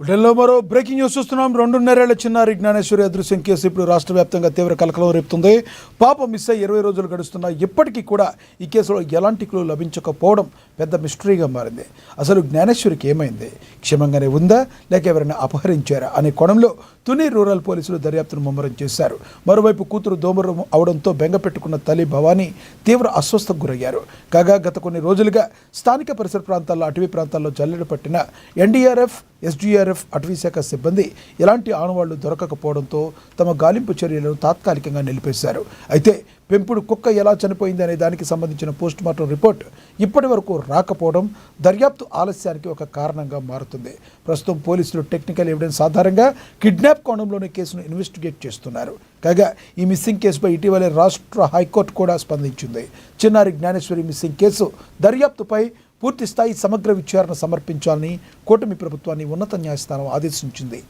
ఢిల్లీలో మరో breaking news చూస్తున్నాం. 2.5 చిన్నారి జ్ఞానేశ్వరి అదృశ్యం కేసు ఇప్పుడు రాష్ట్ర వ్యాప్తంగా తీవ్ర కలకలం రేపుతుంది. పాప మిస్ అయ్యి 20 రోజులు గడుస్తున్నా ఇప్పటికీ కూడా ఈ కేసులో ఎలాంటి క్లూ లభించకపోవడం పెద్ద మిస్టరీగా మారింది. అసలు జ్ఞానేశ్వరికి ఏమైంది, క్షేమంగానే ఉందా లేక ఎవరైనా అపహరించారా అనే కోణంలో తుని రూరల్ పోలీసులు దర్యాప్తును ముమ్మరం చేశారు. మరోవైపు కూతురు దోమరం అవడంతో బెంగ పెట్టుకున్న తల్లి భవానీ తీవ్ర అస్వస్థకు గురయ్యారు. కాగా గత కొన్ని రోజులుగా స్థానిక పరిసర ప్రాంతాల్లో అటవీ ప్రాంతాల్లో జల్లెడ పట్టిన ఎన్డీఆర్ఎఫ్ ఎస్డీఆర్ఎఫ్ అటవీ శాఖ సిబ్బంది ఎలాంటి ఆనవాళ్లు దొరకకపోవడంతో తమ గాలింపు చర్యలను తాత్కాలికంగా నిలిపేశారు. అయితే పెంపుడు కుక్క ఎలా చనిపోయింది అనే దానికి సంబంధించిన పోస్టుమార్టం రిపోర్ట్ ఇప్పటి వరకు రాకపోవడం దర్యాప్తు ఆలస్యానికి ఒక కారణంగా మారుతుంది. ప్రస్తుతం పోలీసులు టెక్నికల్ ఎవిడెన్స్ ఆధారంగా కిడ్నాప్ కోణంలోనే కేసును ఇన్వెస్టిగేట్ చేస్తున్నారు. కాగా ఈ మిస్సింగ్ కేసుపై ఇటీవలే రాష్ట్ర హైకోర్టు కూడా స్పందించింది. చిన్నారి జ్ఞానేశ్వరి మిస్సింగ్ కేసు దర్యాప్తుపై పూర్తి స్థాయి సమగ్ర విచారణ సమర్పించాలని కూటమి ప్రభుత్వాన్ని ఉన్నత న్యాయస్థానం ఆదేశించింది.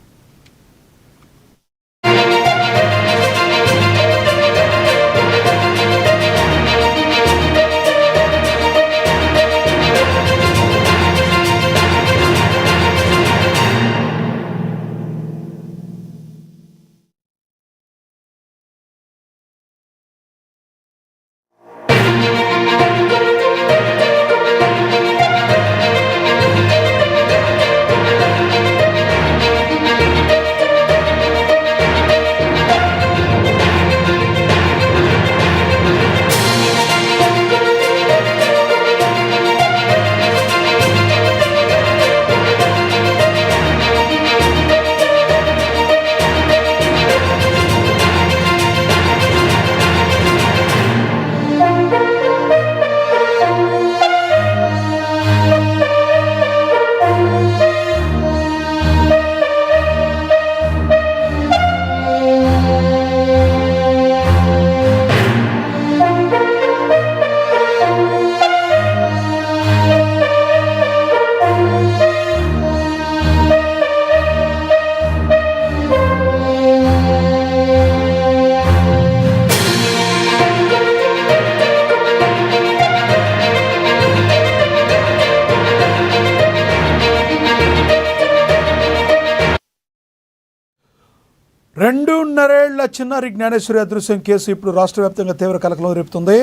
రెండున్నరేళ్ల చిన్నారి జ్ఞానేశ్వరి అదృశ్యం కేసు ఇప్పుడు రాష్ట్ర వ్యాప్తంగా తీవ్ర కలకలం రేపుతుంది.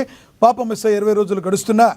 పాప మిస్ 20 రోజులు గడుస్తున్నా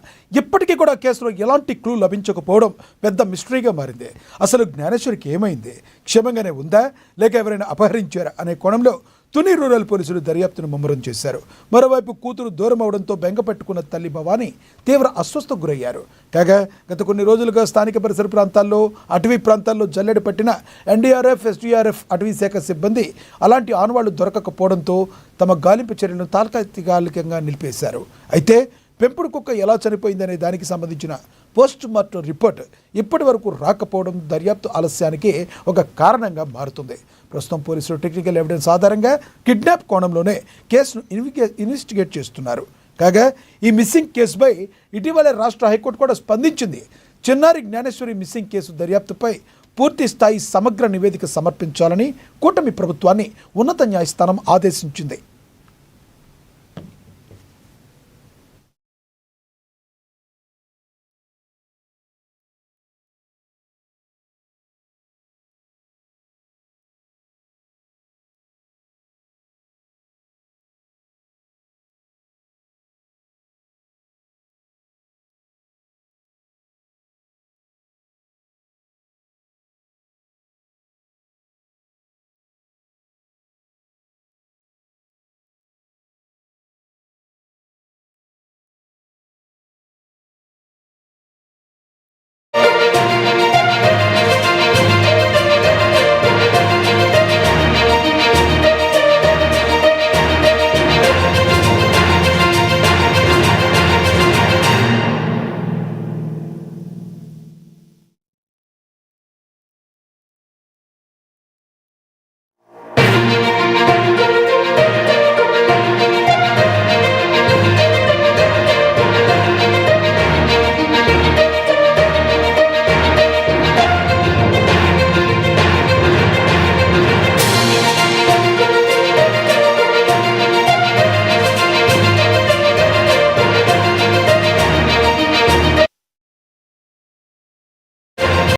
ఇప్పటికీ కూడా కేసులో ఎలాంటి క్లూ లభించకపోవడం పెద్ద మిస్టరీగా మారింది. అసలు జ్ఞానేశ్వరికి ఏమైంది, క్షేమంగానే ఉందా లేక ఎవరైనా అపహరించారా అనే కోణంలో తుని రూరల్ పోలీసులు దర్యాప్తును ముమ్మరం చేశారు. మరోవైపు కూతురు దూరం అవడంతో బెంగ పెట్టుకున్న తల్లి భవానీ తీవ్ర అస్వస్థకు గురయ్యారు. కాగా గత కొన్ని రోజులుగా స్థానిక పరిసర ప్రాంతాల్లో అటవీ ప్రాంతాల్లో జల్లెడ పట్టిన ఎన్డీఆర్ఎఫ్ ఎస్డీఆర్ఎఫ్ అటవీ శాఖ సిబ్బంది అలాంటి ఆనవాళ్లు దొరకకపోవడంతో తమ గాలింపు చర్యలను తాత్కాలికంగా నిలిపేశారు. అయితే పెంపుడు కుక్క ఎలా చనిపోయిందనే దానికి సంబంధించిన పోస్ట్ మార్టం రిపోర్ట్ ఇప్పటి వరకు రాకపోవడం దర్యాప్తు ఆలస్యానికి ఒక కారణంగా మారుతుంది. ప్రస్తుతం పోలీసులు టెక్నికల్ ఎవిడెన్స్ ఆధారంగా కిడ్నాప్ కోణంలోనే కేసును ఇన్వెస్టిగేట్ చేస్తున్నారు. కాగా ఈ మిస్సింగ్ కేసుపై ఇటీవలే రాష్ట్ర హైకోర్టు కూడా స్పందించింది. చిన్నారి జ్ఞానేశ్వరి మిస్సింగ్ కేసు దర్యాప్తుపై పూర్తి స్థాయి సమగ్ర నివేదిక సమర్పించాలని కూటమి ప్రభుత్వాన్ని ఉన్నత న్యాయస్థానం ఆదేశించింది.